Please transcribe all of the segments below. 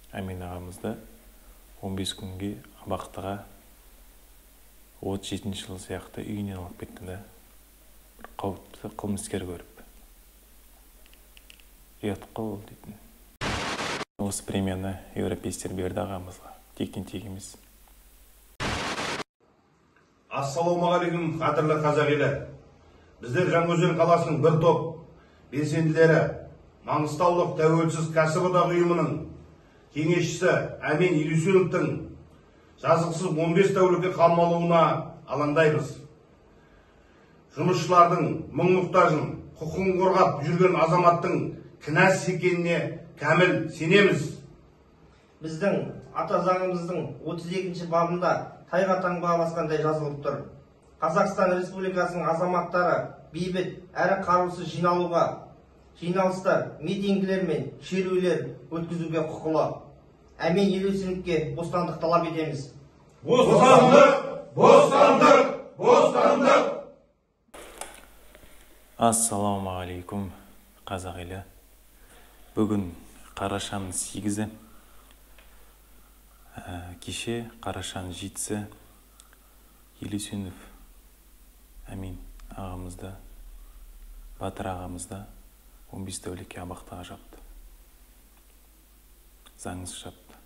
Әмен ағамызды 15 күнге абақтыға 37 жыл сияқты үйінен алып кетті да, бір қауіпті қылмыскер көріп. Ұят қой ол дейтін. Осы премияны европейстер берді ағамызға, тектен тек емес. Ассалаумағалейкум, қадірлі қазақ елі. Біздер Жаңаөзен қаласының бір топ белсенділері Маңғыстаулық тәуелсіз кәсіподақ ұйымының кеңесшісі Әмен Елеусіновтің жазықсыз 15 тәулікке қамалуына алаңдаймыз. Жұмысшылардың мұң-мұқтажын құқығын қорғап жүрген азаматтың кінәсіз екеніне кәміл сенеміз. Біздің ата заңымыздың 32-ші бабында тайға таңба басқандай жазылып тұр. Қазақстан Республикасының азаматтары бейбіт әрі қарусыз жиналыстар, митингілер мен шерулер өткізуге құқылы. Әмен Елеусіновке бостандық талап етеміз. Бостандық, бостандық, бостандық. Ассалаумағалейкум, қазақ елі. Бүгін қарашаның 8-і, кеше қарашаның 7-сі Елеусінов Әмен ағамызды, Батыр ағамызды 15 тәулікке абақтыға жапты. Заңсыз жапты,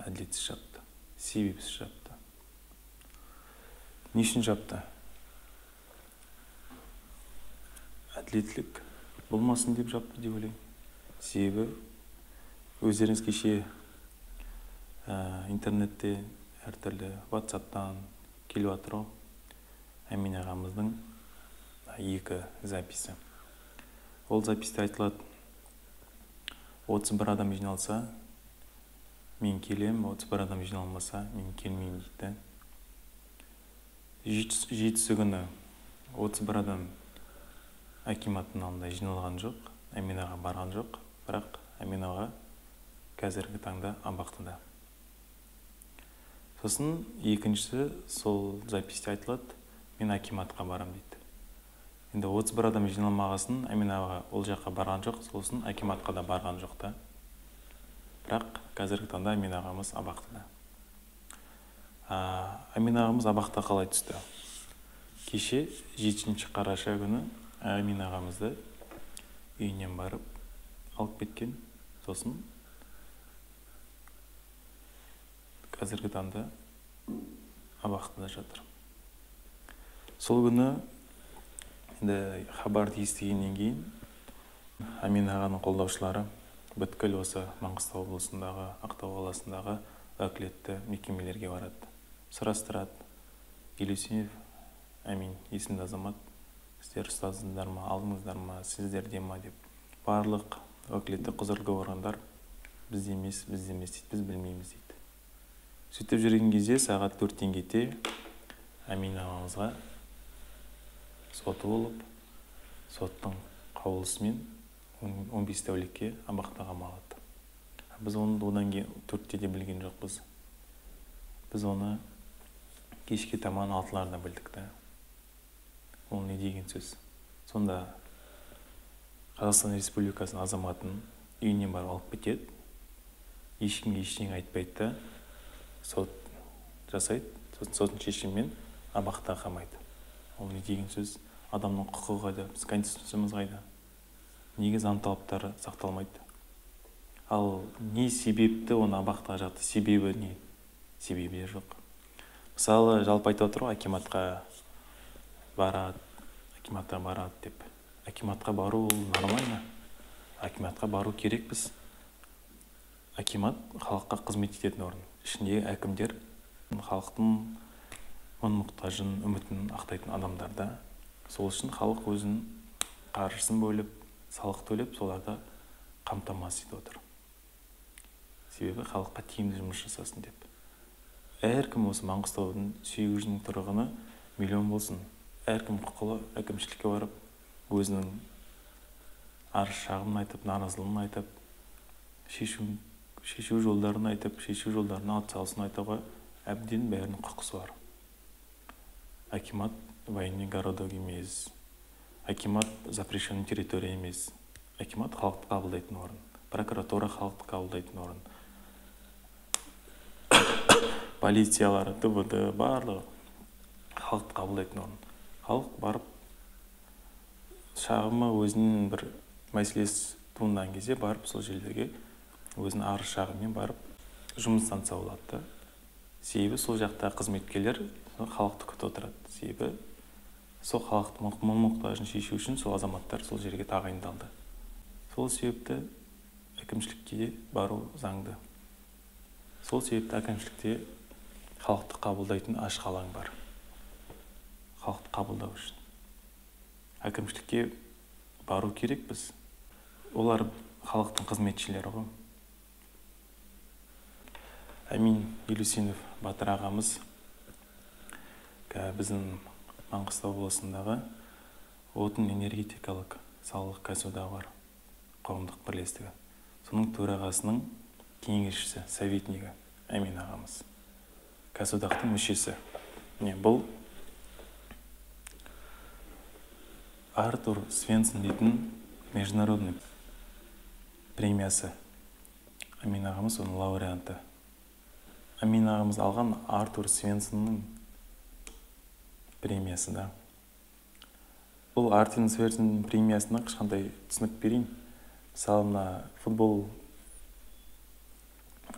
әділетсіз жапты, себепсіз жапты. Не үшін жапты? Әділеттілік болмасын деп жапты деп ойлаймын. Себебі өздеріңіз кеше интернетте әртүрлі WhatsApp-тан келіп жатыр ғой. Әмен ағамыздың 2 записі. Ол записте айтылады, 31 адам жиналса, мен келем, 31 адам жиналмаса, мен келмеймін дейді. 7-сі күні 31 адам акиматтың алдында жиналған жоқ, Әмен аға барған жоқ, бірақ Әмен аға қазіргі таңда абақтыда. Сосын екіншісі сол записте айтылады, мен акиматқа барам дейді. Енді 31 адам жиналмағасын, Әмен аға ол жаққа барған жоқ, сосын акиматқа да барған жоқ та. Бірақ қазіргі таңда Әмен ағамыз абақтыда. Әмен ағамыз абақта қалай түсті? Кеше 7-ші қараша күні Әмен ағамызды үйінен барып алып кеткен, сосын қазіргі таңда абақтыда жатыр. Сол күні хабарды естігеннен кейін Әмен ағаның қолдаушылары бүткіл осы Маңғыстау облысындағы, Ақтау қаласындағы уәкілетті мекемелерге барады. Сұрастырады. Елеусінов Әмен есімді азамат, сіздер ұстазсыздар ма, алдыңыздар ма, сіздерде ма деп. Барлық уәкілетті құзырлы органдар бізде емес дейді, біз білмейміз дейді. Сөйтіп жүрген кезде сағат 4-тен кете Әмен ағамызға соты болып, соттың қаулысымен 15 тәулікке абақтыға қамалады. Біз оны одан кейін 4-те де білген жоқпыз. Біз оны кешке таман 6-ларда білдік та. Ол не деген сөз? Сонда Қазақстан Республикасының азаматын үйінен барып алып кетеді, ешкімге ештеңе айтпайды да, сот жасайды, соттың шешімімен абақтыға қамайды. Ол не деген сөз? Адамның құқығы қайда? Біз конституциямыз қайда? Неге заң талаптары сақталмайды? Ал не себепті оны абақтыға жақты? Себебі не? Себебі жоқ. Мысалы, жалпы айтып отыр ғой, акиматқа барады деп. Акиматқа бару нормально. Акиматқа бару керек біз. Акимат халыққа қызмет ететін орын. Ішіндегі әкімдер халықтың мұң-мұқтажын, үмітін ақтайтын адамдарда. Сол үшін халық өзінің қаржысын бөліп, салық төлеп, соларды қамтамасыз етіп отыр. Себебі халыққа тиімді жұмыс жасасын деп. Әркім осы Маңғыстаудың 800 мың тұрғыны миллион болсын. Әркім құқылы әкімшілікке барып, өзінің арыз-шағымын айтып, наразылығын айтып, шешу жолдарын айтып, шешу жолдарына атсалысын айтуға әбден бәрінің құқысы бар. Акимат военный городок емес. Акимат запрещенный территория емес. Акимат халықты қабылдайтын орын. Прокуратура халықты қабылдайтын орын. полициялары, ТВД барлығы халықты қабылдайтын орын. Халық барып шағымы өзінің бір мәселесі туындаған кезде барып сол жерлерге өзінің арыз шағыммен барып жұмыс станция болады. Себебі сол жақта қызметкерлер халықты күтіп отырады. Себебі сол халықтың мұң-мұқтажын шешу үшін сол азаматтар сол жерге тағайындалды. Сол себепті әкімшілікке бару заңды. Сол себепті әкімшілікте халықты қабылдайтын ашық алаң бар. Халықты қабылдау үшін. Әкімшілікке бару керек біз. Олар халықтың қызметшілері ғой. Әмин Елеусинов Батыр ағамыз біздің Маңғыстау облысындағы отын энергетикалық салалық кәсіподағы бар қоғамдық бірлестігі. Соның төрағасының кеңесшісі, советнигі Әмин ағамыз. Кәсіподақтың мүшесі. Бұл Артур Свенсон дейтін международный премиясы. Әмин ағамыз оның лауреаты. Әмин ағамыз алған Артур Свенсонның премиясы да. Бұл Артур Свенсон премиясына қышқандай түсінік берейін. Мысалы,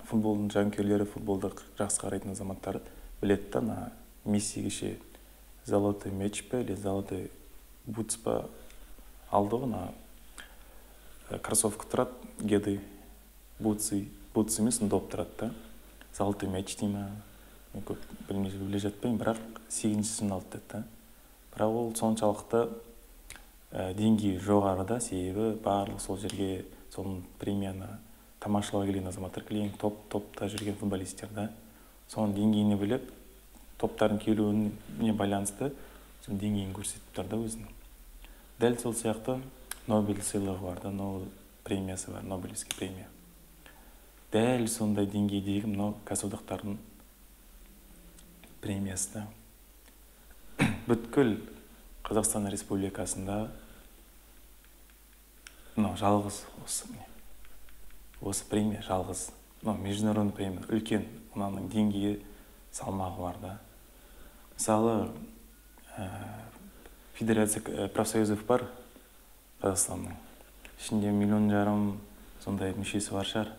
футболдың жанкүйерлері, футболды жақсы қарайтын азаматтары біледі да, Мессиге золотой мяч па или золотой бутс па алды ғой, кроссовка тұрады, геды бутс емес, доп тұрады да. Золотой мяч дейма, мен көп біле жатпаймын, бірақ 8-шісін алды деді. Бірақ ол соншалықты деңгейі жоғарыда, себебі барлық сол жерге соның премияны тамашалауға келген азаматтар, топта жүрген футболистерді соның деңгейіне біліп, топтардың келуіне байланысты соның деңгейін көрсетіп тұрды өзінің. Дәл сол сияқты Нобель сыйлығы бар да, Нобель премиясы бар, Нобелевский премия. Дәл сондай деңгейдегі мынау кәсіподақтардың премиясы. Бүткіл Қазақстан Республикасында жалғыз осы премия жалғыз. Международный премия үлкен, мынаның деңгейі салмағы бар да. Мысалы, Федерация профсоюзов бар Қазақстанның. Ішінде 1,5 миллион сондай мүшесі бар шығар.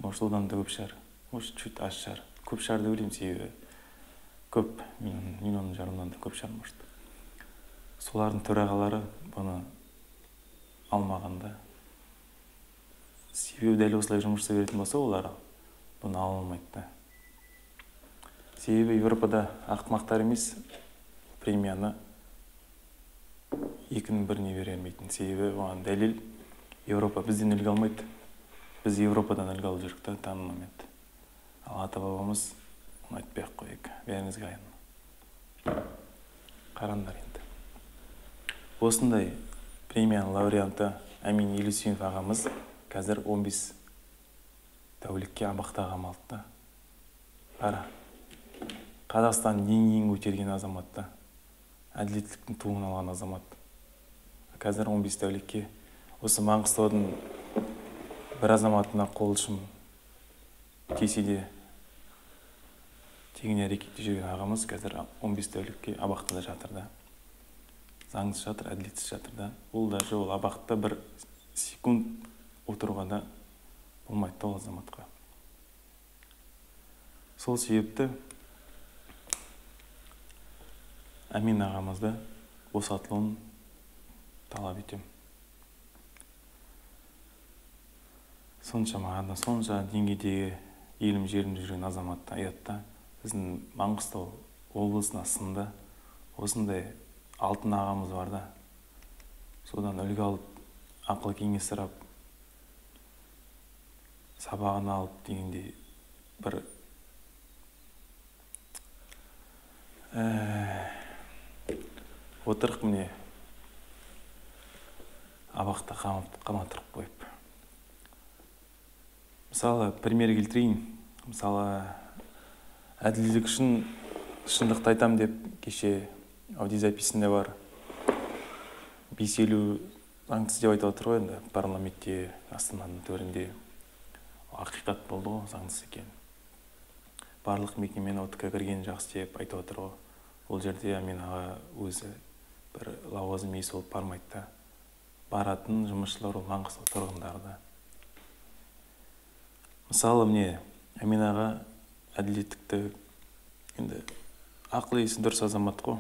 Может, одан да көп шығар. Может, чуть аз шығар. Көп шығар деп ойлаймын, себебі көп, 1,5 миллионнан да көп шығар, может. Солардың төрағалары бұны алмағанда. Себебі дәл осылай жұмыс жасай беретін болса, олар бұны ала алмайды. Себебі Европада ақтымақтар емес премияны екінің біріне бере алмайтын. Себебі оған дәлел Европа бізден үлгі алмайды. Біз Европадан үлгі алып жүрік та таңғы момент. Ал ата-бабамыз оны айтпай-ақ қойайық. Бәріңізге аян. Қараңдар енді. Осындай премияның лауреаты Әмин Елеусинов ағамыз қазір 15 тәулікке абақта қамалды. Қара. Қазақстан ең көтерген азаматты, әділеттіліктің туын алған азамат. Қазір 15 тәулікке осы Маңғыстаудың бір азаматына қол ұшын тисе де тегін әрекетте жүрген ағамыз қазір 15 тәулікке абақтыда жатыр да. Заңсыз жатыр, әділетсіз жатыр да. Ол да жол абақта бір секунд отыруға да болмайды ол азаматқа. Сол себепті Әмин ағамызды босатылуын талап етем. Сонша деңгейдегі елім жерім жүрген азаматта аятта біздің Маңғыстау облысына сынды осындай алтын ағамыз бар да. Содан үлгі алып, ақыл кеңес сұрап, сабағын алып дегендей бір отырық міне абақта қаматырып қойып. Мысалы, пример келтірейін. Мысалы, әділдік үшін шындықты айтам деп кеше аудиозаписінде бар. 550 заңсыз деп айтып отыр ғой енді парламентте Астананың төрінде. Ақиқат болды ғой, заңсыз екен. барлық мекемені ОТК кірген жақсы деп айтып отыр ғой. Ол жерде Әмин аға өзі бір лауазым иесі болып бармайды да. Баратын жұмысшылар ол Маңғыстау тұрғындары да. Мысалы, міне Әмин аға әділеттікті енді ақыл есі дұрыс азамат қой.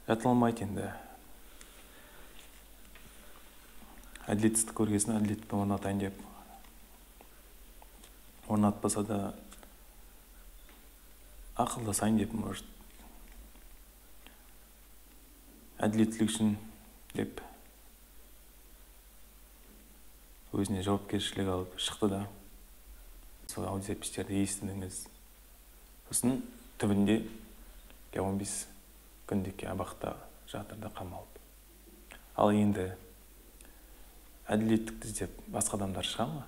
Жатылмайды енді. Әділетсіздік көргесін әділетті орнатайын деп. Орнатпаса да ақылдасайын деп, может. Әділеттілік үшін деп өзіне жауапкершілік алып шықты да. Сол аудиозапистерді естідіңіз. Сосын түбінде 15 күндікке абақта жатырда қамалып. Ал енді әділеттікті іздеп басқа адамдар шыға ма?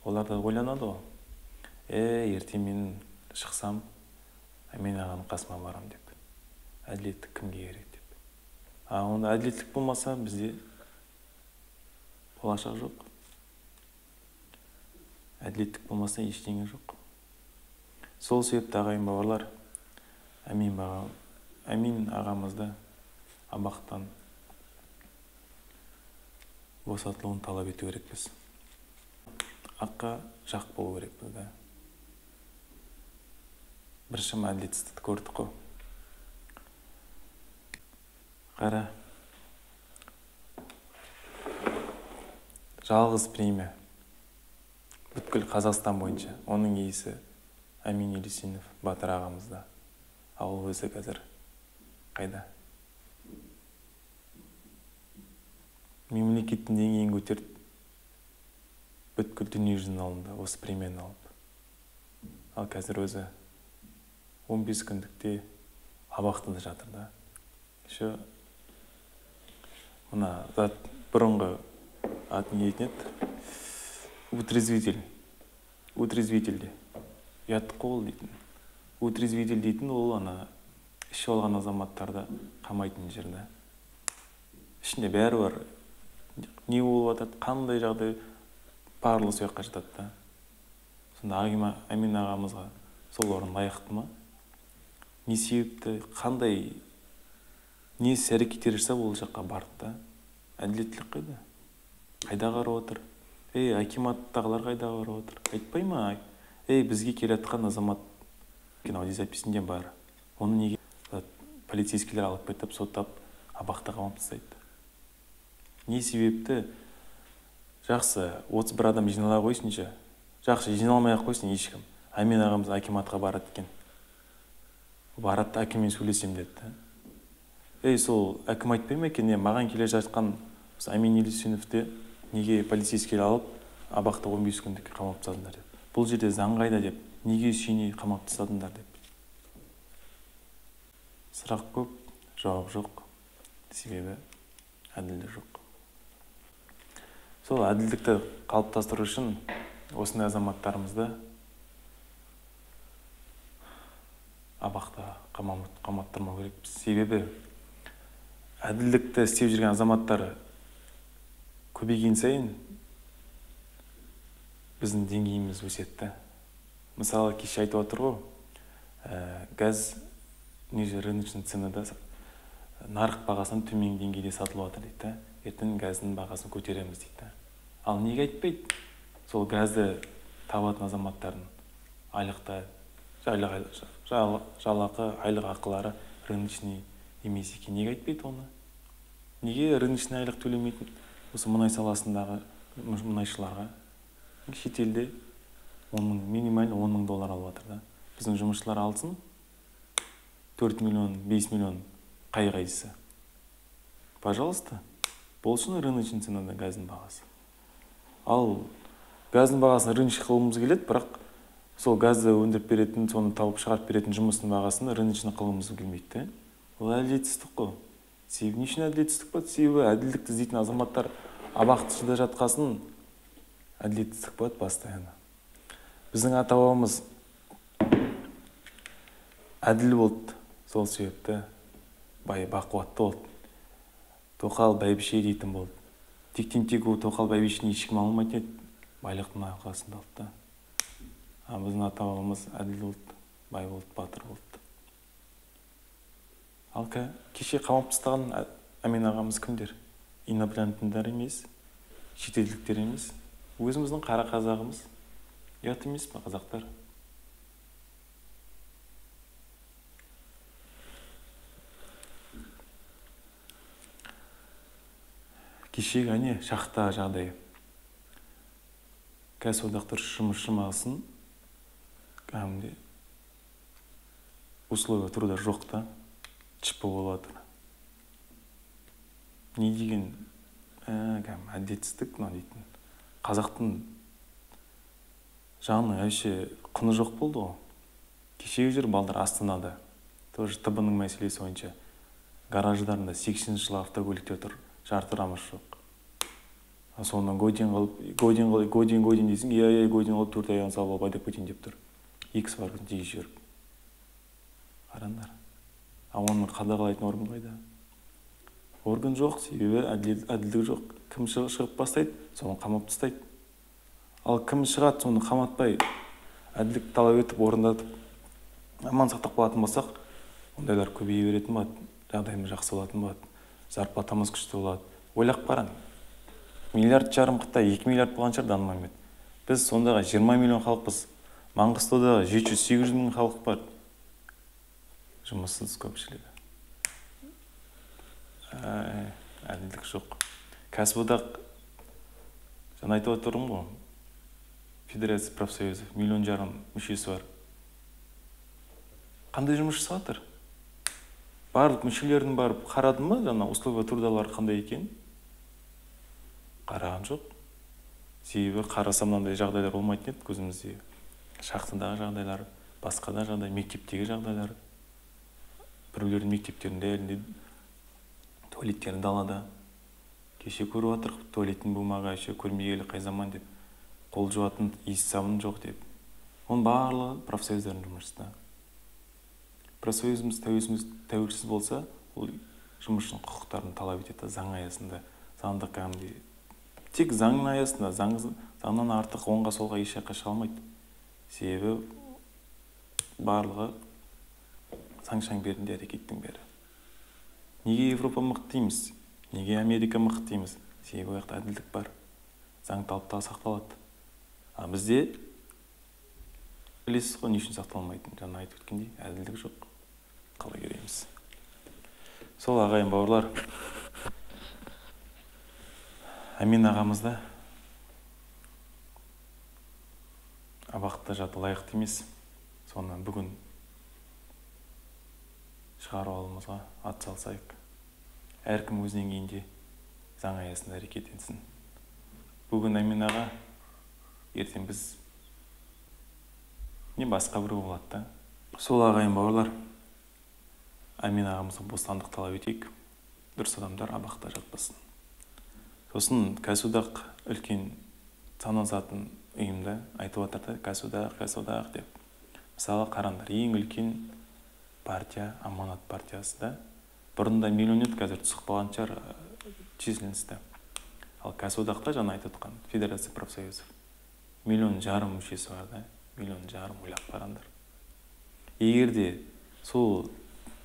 Олар да ойланады ғой. Ертең мен шықсам, Әмин ағаның қасыма барам деп. Әділеттік кімге керек деп. Онда әділеттік болмаса бізде болашақ жоқ. Әділеттік болмаса ештеңе жоқ. Сол себепті ағайын бауырлар, Әмин ағамызды абақтан босатылуын талап ету керекпіз. Аққа жақ болу керекпіз да. Біршім әділетсіздікті көрдік қой. Қара. Жалғыз премия. Бүткіл Қазақстан бойынша. Оның иесі Әмин Елеусінов Батыр ағамызда. Ал өзі қазір қайда? Мемлекеттің деңгейін көтеріп, бүткіл дүние жүзінің алдында осы премияны алып. Ал қазір өзі 15 күндікте абақтыда жатыр да. Еще мына бұрынғы атын етін еді. Утрезвитель де. Ұяттық қол дейтін. Утрезвитель дейтін ол іші алған азаматтарды қамайтын жерді. Ішінде бәрі бар. Не болып атады, қандай жағдай барлығы сояққа жатады да. Сонда Әмин ағамызға сол орын лайықты ма? Не себепті, қандай, не әрекеттер жасап ол жаққа барды да? Әділеттілік қайда? Қайда қарап отыр? Акиматтағылар қайда қарап отыр? Айтпай ма? Бізге келатқан азамат аудиозаписінде бар. Оны неге полицейскілер алып кетіп, соттап, абақта қамап тастайды? Не себепті? Жақсы, 31 адам жинала қойсыншы. Жақсы, жиналмай-ақ қойсын ешкім. Әмин ағамыз акиматқа барады екен. Барады, әкіммен сөйлесем деді. Сол әкім айтпай ма екен, маған келе жатқан Әмин Елеусіновті неге полицейскілер алып, абақта 15 күндікке қамап тастадыңдар деп. Бұл жерде заң қайда деп, неге сүйіне қамап тастадыңдар деп. Сұрақ көп, жауап жоқ. Себебі әділдік жоқ. Сол әділдікті қалыптастыру үшін осындай азаматтарымызды абақта қаматтырмау керек. Себебі әділдікті істеп жүрген азаматтар көбейген сайын біздің деңгейіміз өседі. Мысалы, кеше айтып отыр ғой, газ рыночный ценада нарық бағасынан төмен деңгейде сатылып жатыр дейді. Ертең газдың бағасын көтереміз дейді. Ал неге айтпайды? Сол газды табатын азаматтардың айлықта жалақы, айлық ақылары рыночный емес екен. Неге айтпайды оны? Неге рыночный айлық төлемейтін осы мұнай саласындағы мұнайшыларға? Шетелде минимально 10 мың доллар алып жатыр да. Біздің жұмысшылар алсын 4 миллион, 5 миллион қай-қайсысы. Пожалуйста, болсын рыночный ценада газдың бағасы. Ал газдың бағасын рыночный қылғымыз келеді, бірақ сол газды өндіріп беретін, соны тауып шығарып беретін жұмыстың бағасын рыночный қылғымыз келмейді. Ол әділетсіздік қой. Себебі не үшін әділетсіздік болады? Себебі әділдікті іздейтін азаматтар абақтыда жатқасын әділетсіздік болады постоянно. Біздің ата-бабамыз әділ болды, сол себепті бақуатты болды. Тоқал бәйбіше дейтін болды. Тектен-тек тоқал бәйбішені ешкім алмайтын еді, байлықтың арқасында алды. Біздің ата бабамыз әділ болды, бай болды, батыр болды. Ал кеше қамап тастаған Әмен ағамыз кімдер? Инопланетяндар емес, шетелдіктер емес. Өзіміздің қара қазағымыз. Ұят емес пе қазақтар? Кешегі әне шахта жағдайы. Кәсіподақтар жұмысшымасын кәдімгідей условия труда жоқ та, ЧП болады. Не деген әдетсіздік мына дейтін. Қазақтың жағының әйше құны жоқ болды ғой. Кешегі жүр балдар Астанада. Тоже ТБ-ның мәселесі бойынша гараждарында 80 жыл автокөліктер тұр, жартырамыз жоқ. Сонан годин дейсің, годин қалып 4 аяғын салып алып айдап кетейін деп тұр. X барғын тегіс жүріп. Қарандар. Оның қадағалайтын орган қайда? Орган жоқ, себебі әділдік жоқ. Кім шығып бастайды, соны қамап тастайды. Ал кім шығады, соны қаматпай, әділдік талап етіп, орындатып, аман сақтап қалатын болсақ, ондайлар көбейе беретін болады. Жағдайымыз жақсы болатын болады. Зарплатамыз күшті болады. Ойлап қараң. Миллиард жарым Қытай, 2 миллиард болған шығар Данмамет. Біз сондағы 20 миллион халықпыз. Маңғыстауда 700-800 мың халық бар. Жұмыссыз көпшілігі. Әділдік жоқ. Кәсіподақ, жаңа айтып отырмын ғой, Федерация профсоюзов 1,5 миллион мүшесі бар. Қандай жұмыс жасап жатыр? Барлық мүшелердің барып қарады ма, жаңа условия трудалары қандай екен? Қараған жоқ. Себебі қараса мынандай жағдайлар болмайтын еді көзімізде. Шахтадағы жағдайлар, басқа да жағдай, мектептегі жағдайлар. Біреулердің мектептерінде әлінде туалеттерін далада. Кеше көріп отырық, туалеттің болмағы еще көрмегелі қай заман деп. Қол жуатын иіс сабын жоқ деп. Оның барлығы профсоюздардың жұмысында. Профсоюзымыз тәуелсіз болса, ол жұмысшының құқықтарын талап етеді заң аясында. Заңдық кәдімгідей. Тек заңның аясында, заңнан артық оңға солға еш жаққа шыға алмайды. Себебі барлығы заң шеңберінде әрекеттің бәрі. Неге Европа мықты дейміз? Неге Америка мықты дейміз? Себебі ол жақта әділдік бар. Заң талаптары сақталады. А бізде білесіз ғой не үшін сақталмайтын? Жаңа айтып өткендей, әділдік жоқ. Қалай кереміз? Сол ағайын бауырлар. Әмен ағамызда абақта жаты лайықты емес. Соны бүгін шығару алымызға ат салсайық. Әркім өзінен кейінде заң аясында әрекет етсін. Бүгін Әмен аға, ертең біз не басқа біреу болады да. Сол ағайын бауырлар, Әмен ағамызға бостандық талап етейік. Дұрыс адамдар абақта жатпасын. Сосын Кәсіподақ үлкен саналатын ұйымда айтып отырды, Кәсіподақ деп. Мысалы қараңдар, ең үлкен партия Аманат партиясы да. Бұрында миллион еді, қазір түсіп қалған шығар численісті. Ал Кәсіподақта жаңа айтып отқан Федерация профсоюзов 1,5 миллион мүшесі бар да. 1,5 миллион ойлап қараңдар. Егер де сол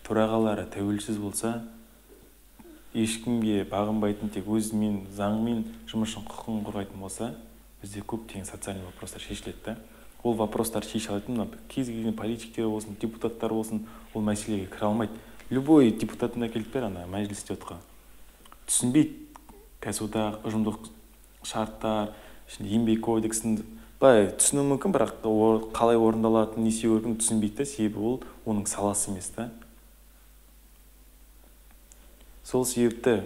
төрағалары тәуелсіз болса, ешкімге бағынбайтын, тек өзімен, заңмен жұмысшының құқығын қорғайтын болса, бізде көптеген социальный вопростар шешіледі. Ол вопростар шеше алатын, кез келген политиктер болсын, депутаттар болсын, ол мәселеге кіре алмайды. Любой депутатын әкеліп бер, ана мәжілісте отқа. Түсінбейді Кәсіподақ, ұжымдық шарттар, еңбек кодексін былай түсіну мүмкін, бірақ қалай орындалатынын, не істеу керектігін түсінбейді, себебі ол оның саласы емес та. Сол себепті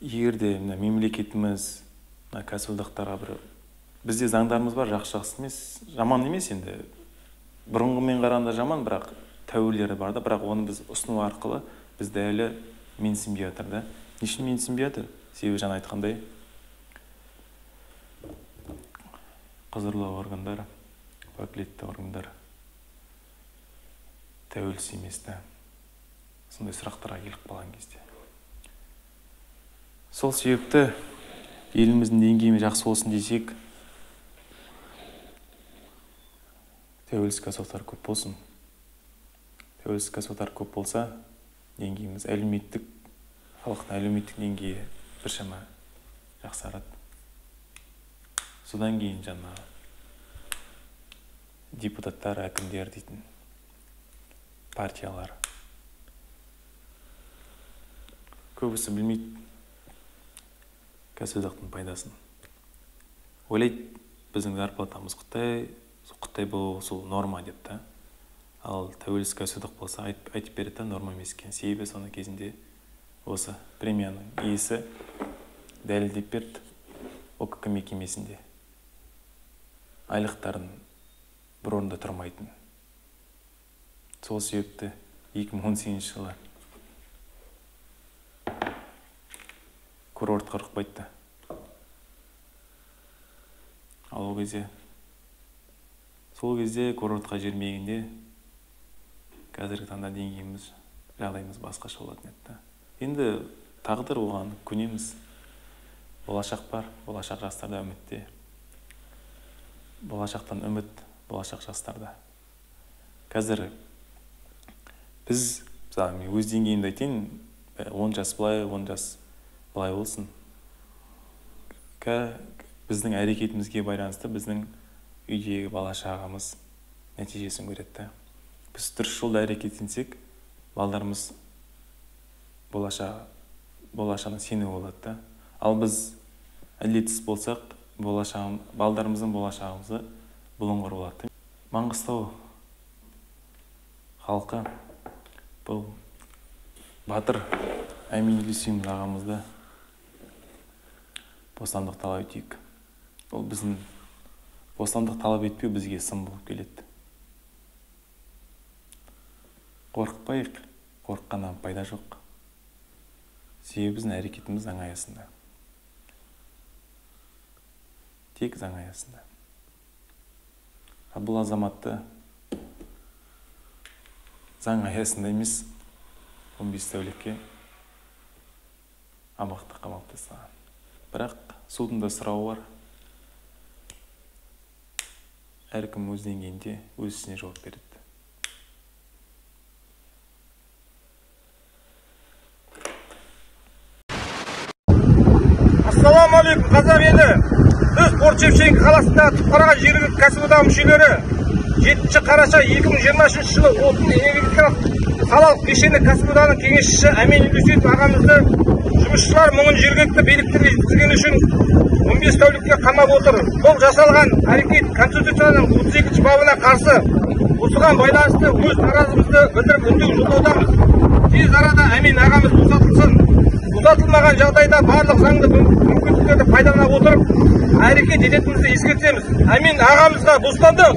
егер де мемлекетіміз Кәсіподақтарға бір бізде заңдарымыз бар, жақсы емес, жаман емес енді. Бұрынғымен қарағанда жаман, бірақ тәуірлері бар да, бірақ оны біз ұсыну арқылы бізді әлі менсінбей жатыр да. Не үшін менсінбей жатыр? Себебі жаңа айтқандай құзырлы органдар, уәкілетті органдар тәуелсіз емес та. Сондай сұрақтарға келіп қалған кезде. Сол себепті еліміздің деңгейі жақсы болсын десек, тәуелсіз кәсіпорындар көп болсын. Тәуелсіз кәсіпорындар көп болса, деңгейіміз әлеуметтік, халықтың әлеуметтік деңгейі біршама жақсарады. Содан кейін жаңа депутаттар, әкімдер дейтін партиялар көбісі білмейді кәсіподақтың пайдасын. Ойлайды, біздің зарплатамыз Қытай болу сол норма деп та. Ал тәуелсіз кәсіподақ болса айтып береді, норма емес екен. Себебі соны кезінде осы премияның иесі дәлелдеп берді ОКК мекемесінде. Айлықтарын бір орында тұрмайтын. Сол себепті 2018 жылы курорт қырықпайды. Ал сол кезде курортқа жермегенде қазіргі таңда деңгейіміз, жағдайымыз басқаша болатын еді. Енді тағдыр оған көнеміз. Болашақ бар, болашақ жастарда үмітте. Болашақтан үміт, болашақ жастарда. Қазір біз, өз деңгейімді айтайын, 10 жас былай, 10 жас былай болсын. Біздің әрекетімізге байланысты біздің үйдегі бала-шағамыз нәтижесін көреді. Біз дұрыс жолда әрекеттенсек, балдарымыз болашағына сенімі болады. Ал біз әділетсіз болсақ, балдарымыздың болашағымызы бұлыңғыр болады. Маңғыстау халқы бұл батыр Әмин Елеусінов ағамызды бостандық талап етейік. Ол біздің бостандық талап етпеу бізге сын болып келеді. Қорықпайық, қорыққаннан пайда жоқ. Себебі біздің әрекетіміз заң аясында. Тек заң аясында. Бұл азаматты заң аясында емес 15 тәулікке абақты қамап тастаған. Бірақ судың да сұрауы бар. Әркім өз деңгейінде өз ісіне жауап береді. Ассалаумағалейкум, қазақ елі. Біз Порт-Шевченко қаласындағы түпқараған жергілікті кәсіподақ мүшелері 7 қараша 2023 жылы отын энергетикалық салалық кешені кәсіподағының кеңесшісі Әмин Елеусінов ағамызды жұмысшылар мұңын жергілікті биліктерге жеткізгені үшін 15 тәулікке қамап отыр. Бұл жасалған әрекет Конституцияның 32 бабына қарсы. Осыған байланысты өз наразылығымызды білдіріп үндеу жолдаудамыз. Тез арада Әмин ағамыз босатылсын. Босатылмаған жағдайда барлық заңды мүмкіндіктерді пайдалана отырып, әрекет ететінімізді ескертеміз. Әмин ағамызға бостандық!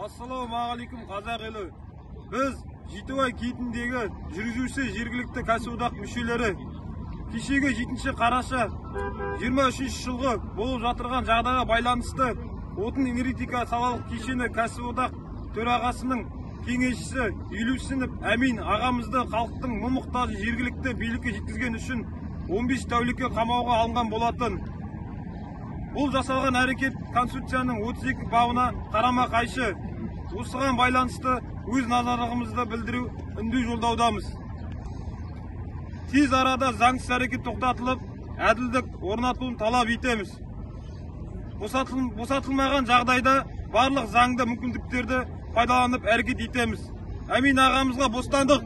Ассалаумағалейкум, қазақ елі. Біз Жетібай кетіндегі жүргізуші жергілікті кәсіподақ мүшелері кешегі 7 қараша 23 жылғы болып жатырған жағдайға байланысты отын энергетика салалық кешені кәсіподақ төрағасының кеңесшісі Елеусінов Әмин ағамызды халықтың мұң-мұқтажы жергілікті билікке жеткізген үшін 15 тәулікке қамауға алынған болатын. Бұл жасалған әрекет Конституцияның 32 бабына қарама қайшы. Осыған байланысты өз наразылығымызды білдіру үндеу жолдаудамыз. Тез арада заңсыз әрекет тоқтатылып, әділдік орнатуын талап етеміз. Босатылмаған жағдайда барлық заңды мүмкіндіктерді пайдаланып әрекет етеміз. Әмин ағамызға бостандық!